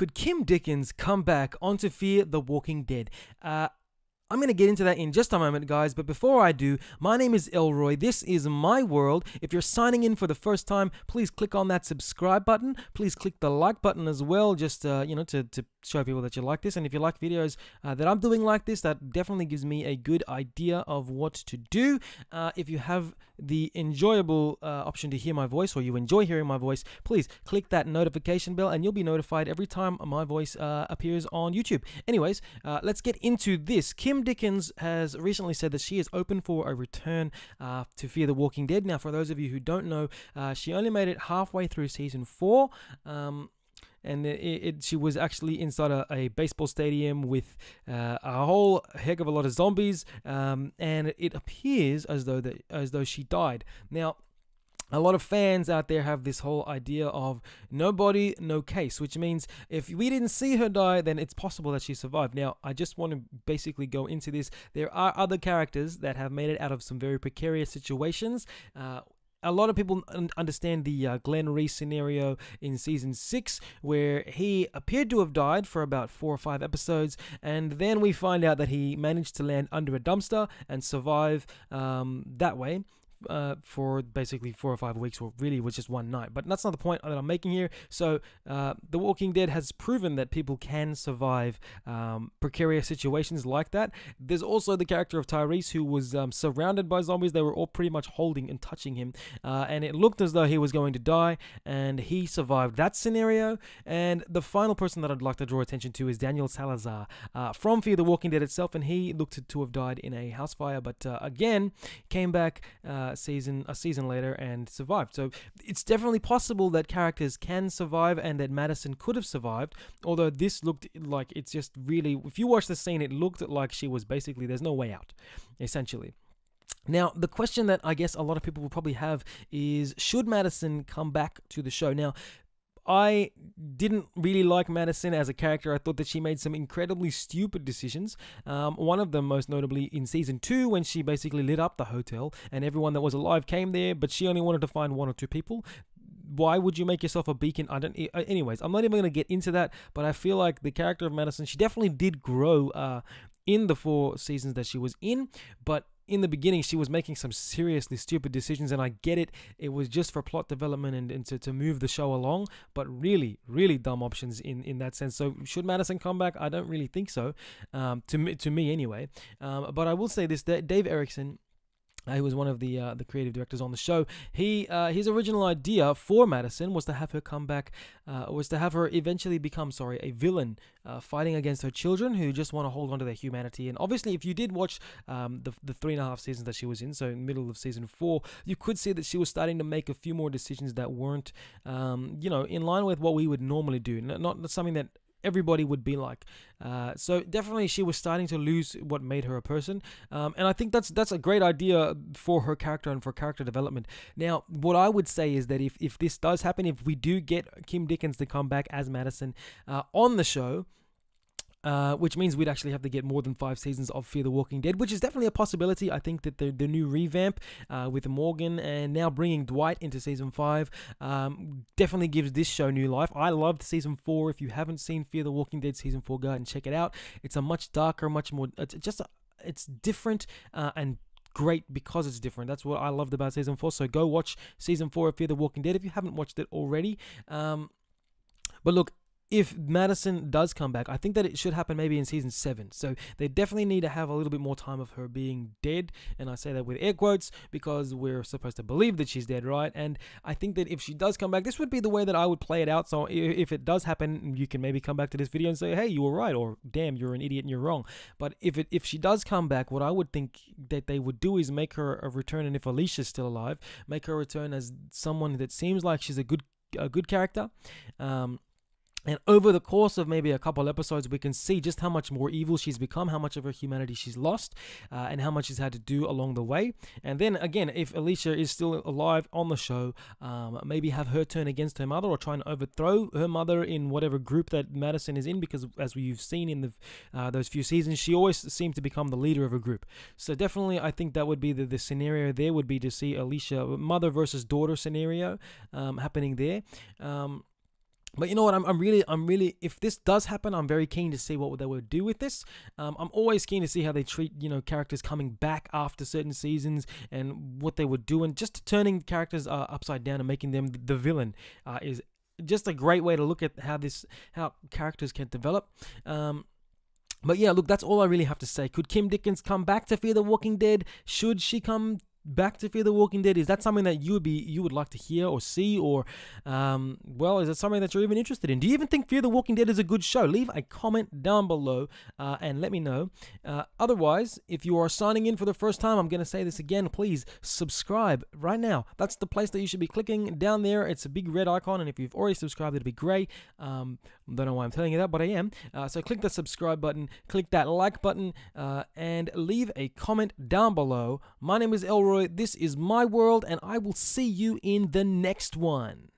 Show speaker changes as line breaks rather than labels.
Could Kim Dickens come back onto Fear the Walking Dead? I'm going to get into that in just a moment, guys. But before I do, my name is Elroy. This is my world. If you're signing in for the first time, please click on that subscribe button. Please click the like button as well, just to show people that you like this. And if you like videos that I'm doing like this, that definitely gives me a good idea of what to do. If you have the enjoyable option to hear my voice, or you enjoy hearing my voice, please click that notification bell, and you'll be notified every time my voice appears on YouTube. Anyways, let's get into this. Kim Dickens has recently said that she is open for a return to Fear the Walking Dead. Now, for those of you who don't know, she only made it halfway through season 4. And she was actually inside a baseball stadium with a whole heck of a lot of zombies, and it appears as though she died. Now, a lot of fans out there have this whole idea of no body, no case, which means if we didn't see her die, then it's possible that she survived. Now, I just want to basically go into this. There are other characters that have made it out of some very precarious situations. A lot of people understand the Glenn Reese scenario in season 6, where he appeared to have died for about 4 or 5 episodes, and then we find out that he managed to land under a dumpster and survive that way. For basically 4 or 5 weeks, or really was just one night. But that's not the point that I'm making here. So The Walking Dead has proven that people can survive precarious situations like that. There's also the character of Tyrese, who was surrounded by zombies. They were all pretty much holding and touching him, and it looked as though he was going to die, and he survived that scenario. And the final person that I'd like to draw attention to is Daniel Salazar from Fear the Walking Dead itself, and he looked to have died in a house fire, but again came back a season later and survived. So it's definitely possible that characters can survive, and that Madison could have survived, although this looked like it's just really, if you watch the scene, it looked like she was basically, there's no way out, essentially. Now, the question that I guess a lot of people will probably have is, should Madison come back to the show? Now, I didn't really like Madison as a character. I thought that she made some incredibly stupid decisions. One of them, most notably, in season 2, when she basically lit up the hotel and everyone that was alive came there, but she only wanted to find 1 or 2 people. Why would you make yourself a beacon? Anyways, I'm not even going to get into that, but I feel like the character of Madison, she definitely did grow in the 4 seasons that she was in, but in the beginning, she was making some seriously stupid decisions, and I get it. It was just for plot development and to move the show along, but really, really dumb options in that sense. So should Madison come back? I don't really think so, to me anyway. But I will say this, that Dave Erickson, he was one of the creative directors on the show. His original idea for Madison was to have her come back, was to have her eventually become, a villain, fighting against her children who just want to hold on to their humanity. And obviously, if you did watch the 3.5 seasons that she was in, so in the middle of season 4, you could see that she was starting to make a few more decisions that weren't, in line with what we would normally do. Not something that everybody would be like. So definitely she was starting to lose what made her a person, and I think that's a great idea for her character and for character development. Now, what I would say is that if this does happen, if we do get Kim Dickens to come back as Madison on the show, which means we'd actually have to get more than 5 seasons of Fear the Walking Dead, which is definitely a possibility. I think that the new revamp with Morgan and now bringing Dwight into season 5 definitely gives this show new life. I loved season 4. If you haven't seen Fear the Walking Dead season 4, go ahead and check it out. It's a much darker, much more, it's different and great because it's different. That's what I loved about season 4. So go watch season 4 of Fear the Walking Dead if you haven't watched it already. But look, if Madison does come back, I think that it should happen maybe in season 7. So they definitely need to have a little bit more time of her being dead. And I say that with air quotes because we're supposed to believe that she's dead, right? And I think that if she does come back, this would be the way that I would play it out. So if it does happen, you can maybe come back to this video and say, hey, you were right, or damn, you're an idiot and you're wrong. But if she does come back, what I would think that they would do is make her a return. And if Alicia's still alive, make her return as someone that seems like she's a good character. And over the course of maybe a couple episodes, we can see just how much more evil she's become, how much of her humanity she's lost, and how much she's had to do along the way. And then again, if Alicia is still alive on the show, maybe have her turn against her mother or try and overthrow her mother in whatever group that Madison is in, because as we've seen in those few seasons, she always seemed to become the leader of a group. So definitely, I think that would be the scenario there would be to see Alicia, mother versus daughter scenario happening there. But you know what? I'm really. If this does happen, I'm very keen to see what they will do with this. I'm always keen to see how they treat, characters coming back after certain seasons and what they would do, and just turning characters upside down and making them the villain is just a great way to look at how characters can develop. But yeah, look, that's all I really have to say. Could Kim Dickens come back to Fear the Walking Dead? Should she come back to Fear the Walking Dead? Is that something that you would like to hear or see, or is it something that you're even interested in? Do you even think Fear the Walking Dead is a good show? Leave a comment down below and let me know. Otherwise, if you are signing in for the first time, I'm going to say this again, please subscribe right now. That's the place that you should be clicking down there. It's a big red icon, and if you've already subscribed, it'd be great. Don't know why I'm telling you that, but I am. So click the subscribe button, click that like button, and leave a comment down below. My name is Elroy. This is my world, and I will see you in the next one.